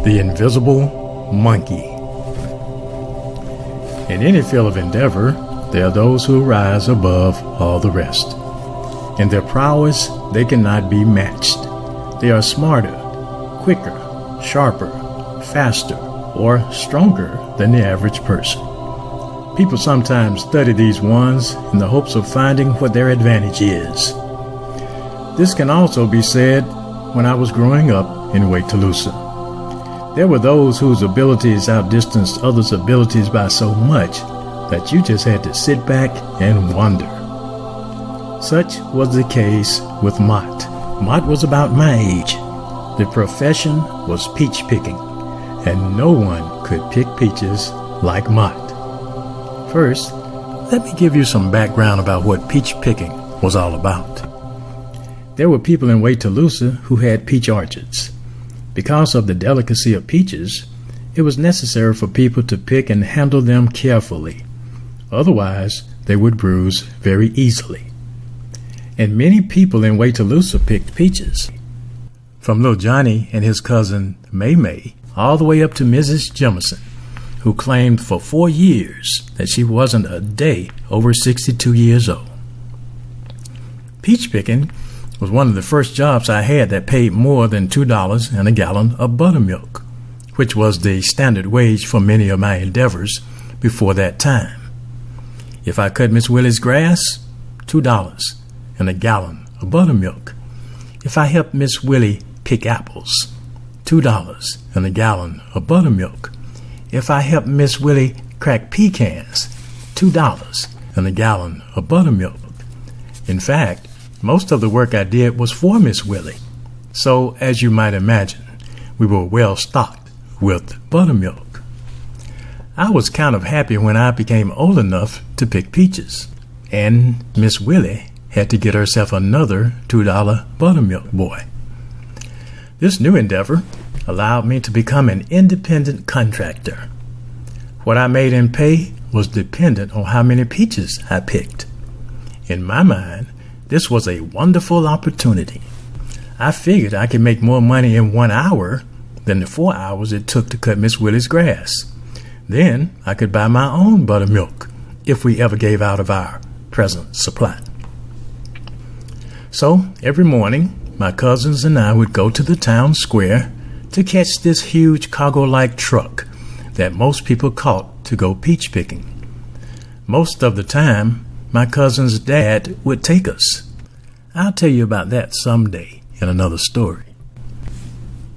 the invisible monkey. In any field of endeavor, there are those who rise above all the rest. In their prowess, they cannot be matched. They are smarter, quicker, sharper, faster, or stronger than the average person. People sometimes study these ones in the hopes of finding what their advantage is. This can also be said when I was growing up in Waytoloosa. There were those whose abilities outdistanced others' abilities by so much that you just had to sit back and wonder. Such was the case with Mott. Mott was about my age. The profession was peach picking, and no one could pick peaches like Mott. First, let me give you some background about what peach picking was all about. There were people in Waytoloosa who had peach orchards. Because of the delicacy of peaches, it was necessary for people to pick and handle them carefully. Otherwise, they would bruise very easily. And many people in Waytoloosa picked peaches. From little Johnny and his cousin May May, all the way up to Mrs. Jemison, who claimed for 4 years that she wasn't a day over 62 years old. Peach picking was one of the first jobs I had that paid more than $2 and a gallon of buttermilk, which was the standard wage for many of my endeavors before that time. If I cut Miss Willie's grass, $2 and a gallon of buttermilk. If I helped Miss Willie pick apples, $2 and a gallon of buttermilk. If I helped Miss Willie crack pecans, $2 and a gallon of buttermilk. In fact, most of the work I did was for Miss Willie. So, as you might imagine, we were well stocked with buttermilk. I was kind of happy when I became old enough to pick peaches, and Miss Willie had to get herself another $2 buttermilk boy. This new endeavor allowed me to become an independent contractor. What I made in pay was dependent on how many peaches I picked. In my mind, this was a wonderful opportunity. I figured I could make more money in 1 hour than the 4 hours it took to cut Miss Willie's grass. Then I could buy my own buttermilk if we ever gave out of our present supply. So every morning, my cousins and I would go to the town square to catch this huge cargo-like truck that most people caught to go peach picking. Most of the time, my cousin's dad would take us. I'll tell you about that someday in another story.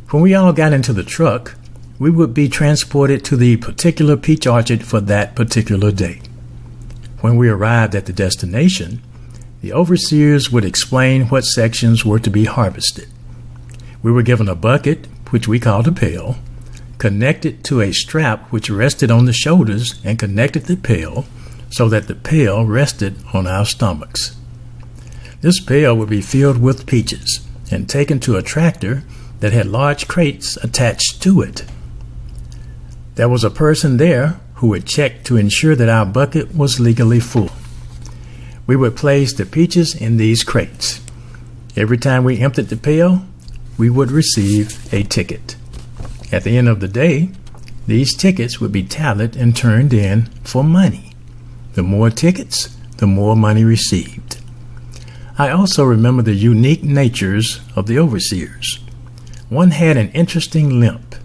When we all got into the truck, we would be transported to the particular peach orchard for that particular day. When we arrived at the destination, the overseers would explain what sections were to be harvested. We were given a bucket, which we called a pail, connected to a strap which rested on the shoulders and connected the pail so that the pail rested on our stomachs. This pail would be filled with peaches and taken to a tractor that had large crates attached to it. There was a person there who would check to ensure that our bucket was legally full. We would place the peaches in these crates. Every time we emptied the pail, we would receive a ticket. At the end of the day, these tickets would be tallied and turned in for money. The more tickets, the more money received. I also remember the unique natures of the overseers. One had an interesting limp.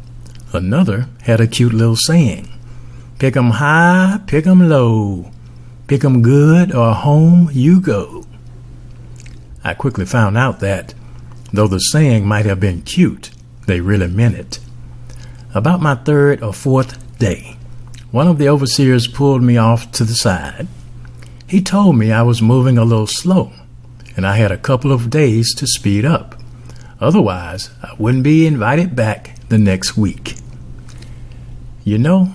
Another had a cute little saying, "Pick 'em high, pick 'em low. Pick 'em good or home you go." I quickly found out that, though the saying might have been cute, they really meant it. About my 3rd or 4th day, one of the overseers pulled me off to the side. He told me I was moving a little slow, and I had a couple of days to speed up. Otherwise, I wouldn't be invited back the next week. You know,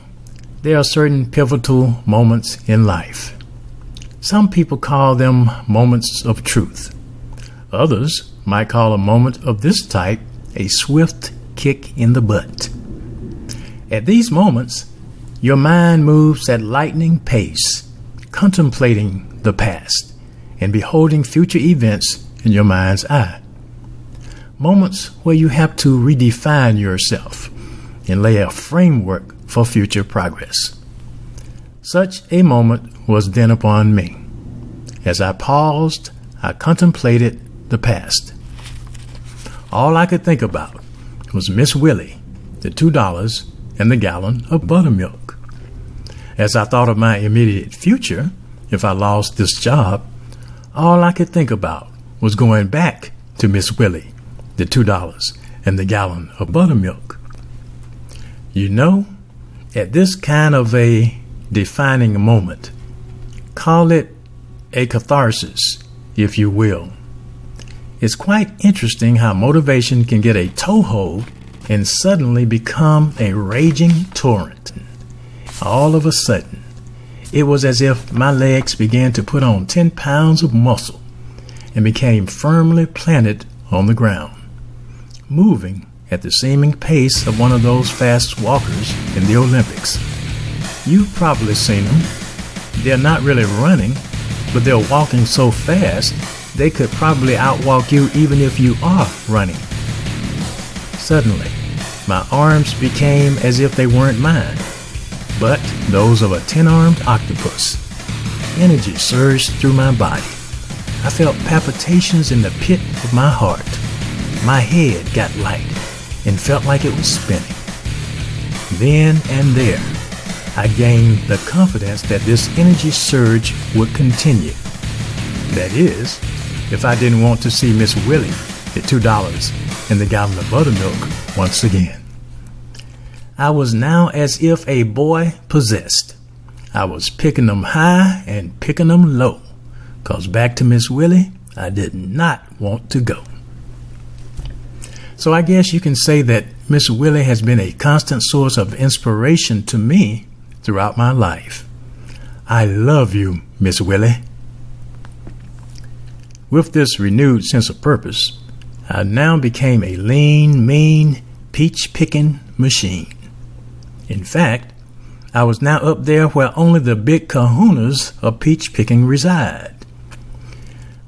there are certain pivotal moments in life. Some people call them moments of truth. Others might call a moment of this type a swift kick in the butt. At these moments, your mind moves at lightning pace, contemplating the past and beholding future events in your mind's eye. Moments where you have to redefine yourself and lay a framework for future progress. Such a moment was then upon me. As I paused, I contemplated the past. All I could think about was Miss Willie, the $2, and the gallon of buttermilk. As I thought of my immediate future, if I lost this job, all I could think about was going back to Miss Willie, the $2, and the gallon of buttermilk. You know, at this kind of a defining moment, call it a catharsis, if you will. It's quite interesting how motivation can get a toehold and suddenly become a raging torrent. All of a sudden, it was as if my legs began to put on 10 pounds of muscle and became firmly planted on the ground, moving at the seeming pace of one of those fast walkers in the Olympics. You've probably seen them. They're not really running, but they're walking so fast they could probably outwalk you even if you are running. Suddenly, my arms became as if they weren't mine, but those of a 10-armed octopus. Energy surged through my body. I felt palpitations in the pit of my heart. My head got light and felt like it was spinning. Then and there, I gained the confidence that this energy surge would continue. That is, if I didn't want to see Miss Willie, the $2, and the gallon of buttermilk once again. I was now as if a boy possessed. I was picking them high and picking them low, 'cause back to Miss Willie, I did not want to go. So I guess you can say that Miss Willie has been a constant source of inspiration to me throughout my life. I love you, Miss Willie. With this renewed sense of purpose, I now became a lean, mean, peach-picking machine. In fact, I was now up there where only the big kahunas of peach-picking reside.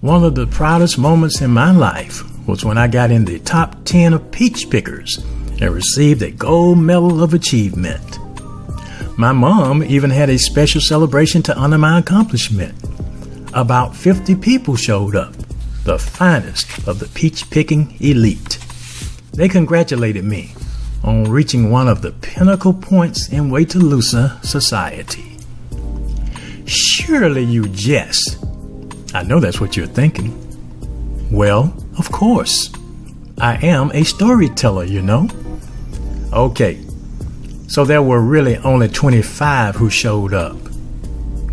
One of the proudest moments in my life was when I got in the top 10 of peach pickers and received a gold medal of achievement. My mom even had a special celebration to honor my accomplishment. About 50 people showed up, the finest of the peach-picking elite. They congratulated me on reaching one of the pinnacle points in Waytoloosa society. Surely you jest. I know that's what you're thinking. Well, of course. I am a storyteller, you know. Okay, so there were really only 25 who showed up.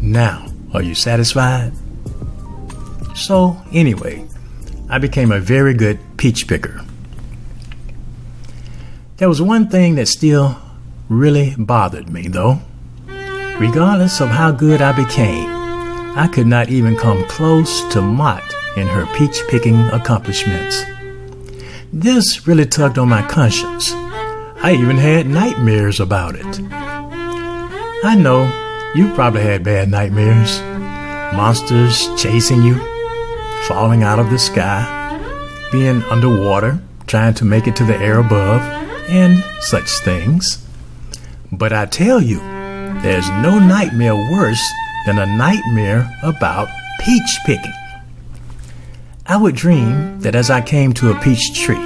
Now, are you satisfied? So, anyway, I became a very good peach picker. There was one thing that still really bothered me, though. Regardless of how good I became, I could not even come close to Mott in her peach-picking accomplishments. This really tugged on my conscience. I even had nightmares about it. I know you probably had bad nightmares. Monsters chasing you, falling out of the sky, being underwater, trying to make it to the air above, and such things. But I tell you, there's no nightmare worse than a nightmare about peach picking. I would dream that as I came to a peach tree,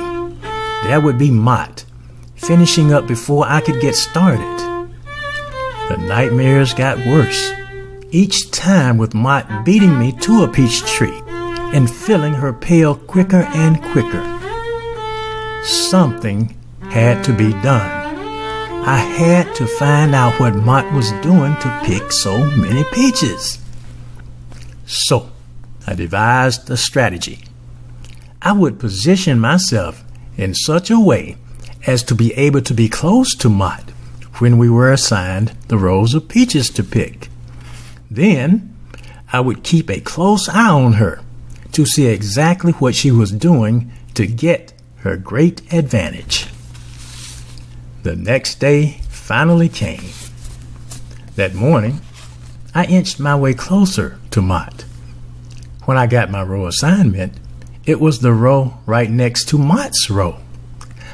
there would be Mott finishing up before I could get started. The nightmares got worse, each time with Mott beating me to a peach tree and filling her pail quicker and quicker. Something had to be done. I had to find out what Mott was doing to pick so many peaches. So, I devised a strategy. I would position myself in such a way as to be able to be close to Mott when we were assigned the rows of peaches to pick. Then, I would keep a close eye on her to see exactly what she was doing to get her great advantage. The next day finally came. That morning, I inched my way closer to Mott. When I got my row assignment, it was the row right next to Mott's row.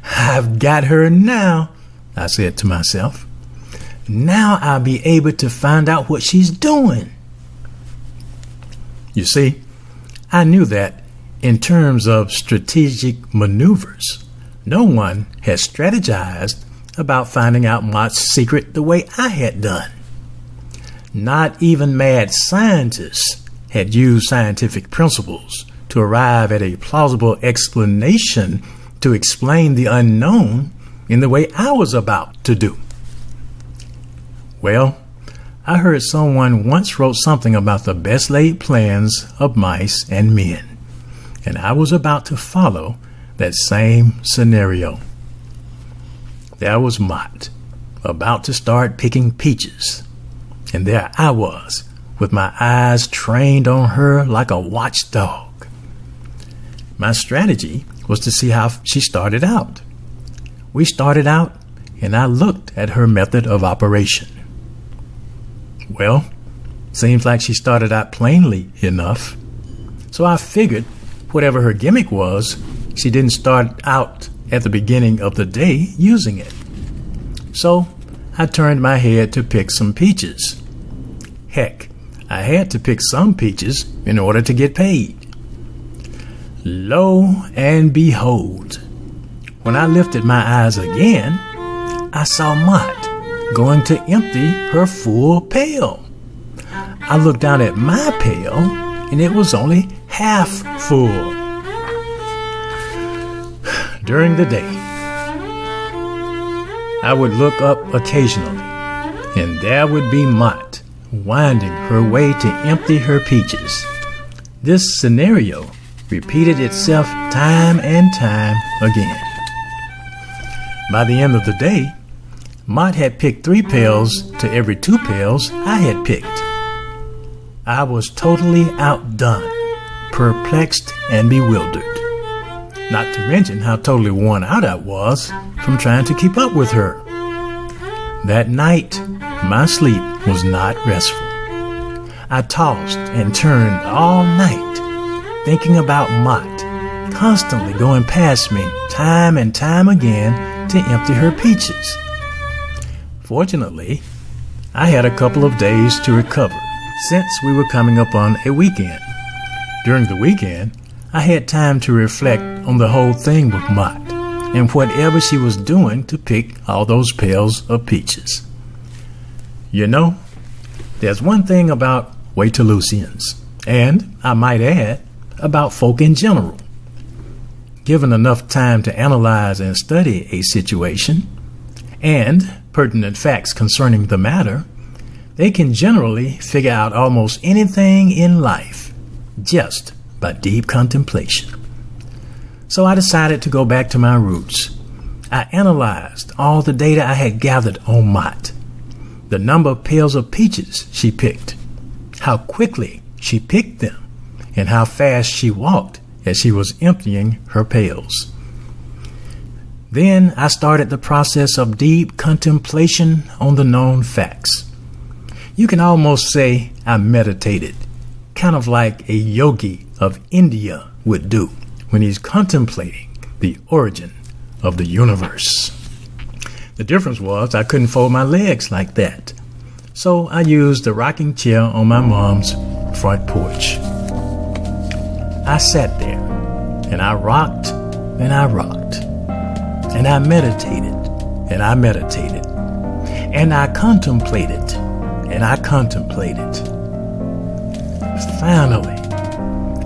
I've got her now, I said to myself. Now I'll be able to find out what she's doing. You see, I knew that in terms of strategic maneuvers, no one had strategized about finding out Mott's secret the way I had done. Not even mad scientists had used scientific principles to arrive at a plausible explanation to explain the unknown in the way I was about to do. Well, I heard someone once wrote something about the best laid plans of mice and men, and I was about to follow that same scenario. There was Mott, about to start picking peaches, and there I was, with my eyes trained on her like a watchdog. My strategy was to see how she started out. We started out, and I looked at her method of operation. Well, seems like she started out plainly enough. So I figured whatever her gimmick was, she didn't start out at the beginning of the day using it. So I turned my head to pick some peaches. Heck, I had to pick some peaches in order to get paid. Lo and behold, when I lifted my eyes again, I saw Mott going to empty her full pail. I looked down at my pail, and it was only half full. During the day, I would look up occasionally, and there would be Mott winding her way to empty her peaches. This scenario repeated itself time and time again. By the end of the day, Mott had picked 3 pails to every 2 pails I had picked. I was totally outdone, perplexed, and bewildered. Not to mention how totally worn out I was from trying to keep up with her. That night, my sleep was not restful. I tossed and turned all night, thinking about Mott, constantly going past me time and time again to empty her peaches. Fortunately, I had a couple of days to recover since we were coming up on a weekend. During the weekend, I had time to reflect on the whole thing with Mott and whatever she was doing to pick all those pails of peaches. You know, there's one thing about Waytoloosians, and I might add, about folk in general. Given enough time to analyze and study a situation, and pertinent facts concerning the matter, they can generally figure out almost anything in life just by deep contemplation. So I decided to go back to my roots. I analyzed all the data I had gathered on Mott, the number of pails of peaches she picked, how quickly she picked them, and how fast she walked as she was emptying her pails. Then I started the process of deep contemplation on the known facts. You can almost say I meditated, kind of like a yogi of India would do when he's contemplating the origin of the universe. The difference was I couldn't fold my legs like that, so I used the rocking chair on my mom's front porch. I sat there, and I rocked, and I rocked, and I meditated, and I meditated, and I contemplated, and I contemplated. Finally,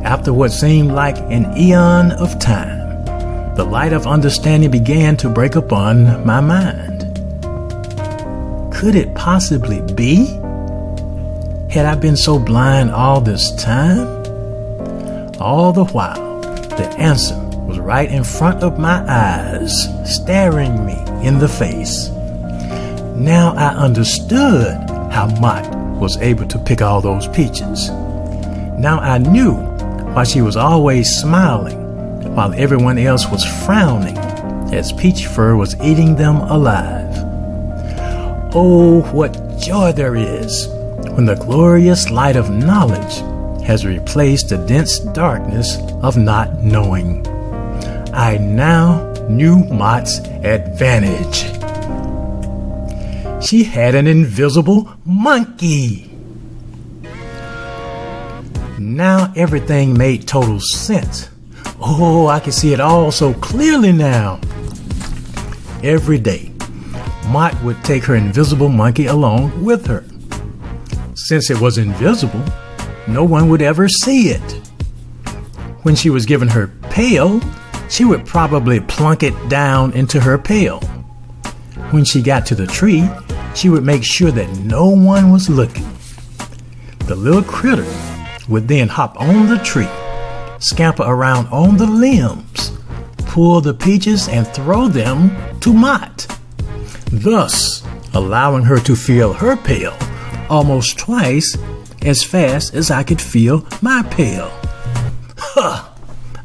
after what seemed like an eon of time, the light of understanding began to break upon my mind. Could it possibly be? Had I been so blind all this time? All the while, the answer was right in front of my eyes, staring me in the face. Now I understood how Mott was able to pick all those peaches. Now I knew why she was always smiling while everyone else was frowning as Peach Fur was eating them alive. Oh, what joy there is when the glorious light of knowledge has replaced the dense darkness of not knowing. I now knew Mott's advantage. She had an invisible monkey. Now everything made total sense. Oh, I can see it all so clearly now. Every day, Mott would take her invisible monkey along with her. Since it was invisible, no one would ever see it. When she was given her pail, she would probably plunk it down into her pail. When she got to the tree, she would make sure that no one was looking. The little critter would then hop on the tree, scamper around on the limbs, pull the peaches and throw them to Mott, thus allowing her to fill her pail almost twice as fast as I could fill my pail. Huh!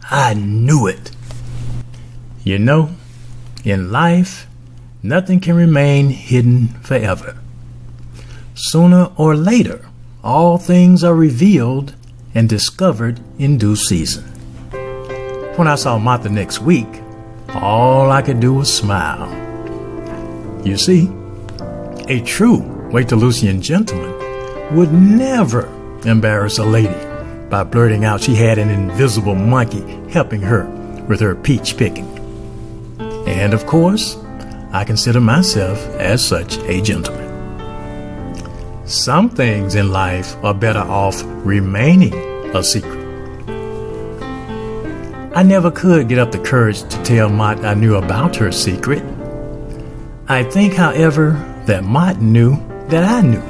I knew it. You know, in life, nothing can remain hidden forever. Sooner or later, all things are revealed and discovered in due season. When I saw Mott the next week, all I could do was smile. You see, a true Waytolusian gentleman would never embarrass a lady by blurting out she had an invisible monkey helping her with her peach picking. And of course, I consider myself as such a gentleman. Some things in life are better off remaining a secret. I never could get up the courage to tell Mott I knew about her secret. I think, however, that Mott knew that I knew,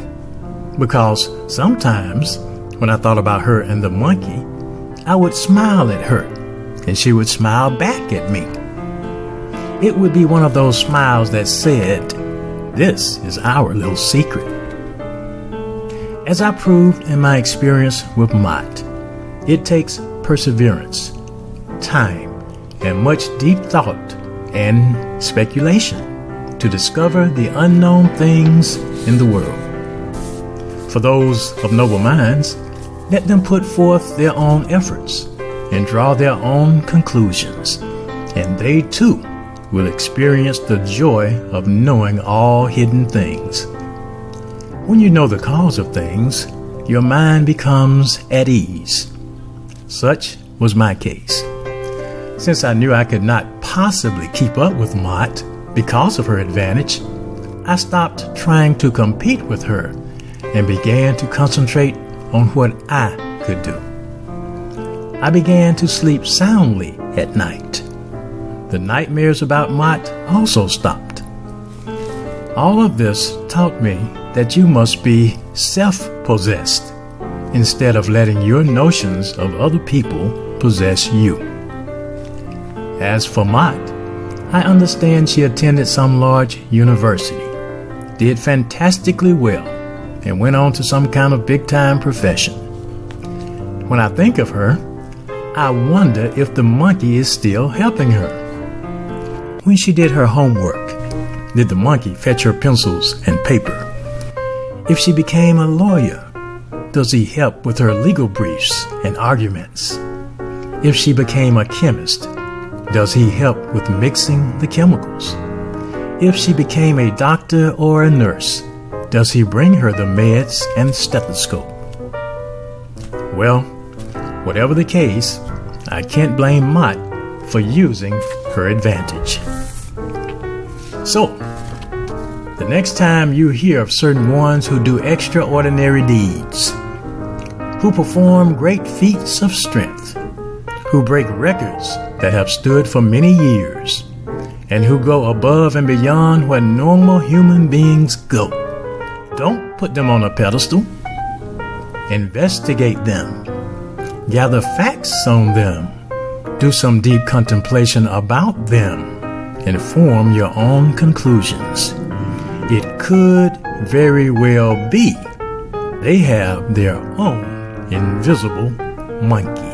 because sometimes when I thought about her and the monkey, I would smile at her and she would smile back at me. It would be one of those smiles that said, "This is our little secret." As I proved in my experience with Mott, it takes perseverance, time, and much deep thought and speculation to discover the unknown things in the world. For those of noble minds, let them put forth their own efforts and draw their own conclusions, and they too will experience the joy of knowing all hidden things. When you know the cause of things, your mind becomes at ease. Such was my case. Since I knew I could not possibly keep up with Mott because of her advantage, I stopped trying to compete with her and began to concentrate on what I could do. I began to sleep soundly at night. The nightmares about Mott also stopped. All of this taught me that you must be self-possessed instead of letting your notions of other people possess you. As for Mott, I understand she attended some large university, did fantastically well, and went on to some kind of big-time profession. When I think of her, I wonder if the monkey is still helping her. When she did her homework, did the monkey fetch her pencils and paper? If she became a lawyer, does he help with her legal briefs and arguments? If she became a chemist, does he help with mixing the chemicals? If she became a doctor or a nurse, does he bring her the meds and stethoscope? Well, whatever the case, I can't blame Mott for using her advantage. So, the next time you hear of certain ones who do extraordinary deeds, who perform great feats of strength, who break records that have stood for many years, and who go above and beyond where normal human beings go, don't put them on a pedestal. Investigate them. Gather facts on them. Do some deep contemplation about them and form your own conclusions. It could very well be they have their own invisible monkey.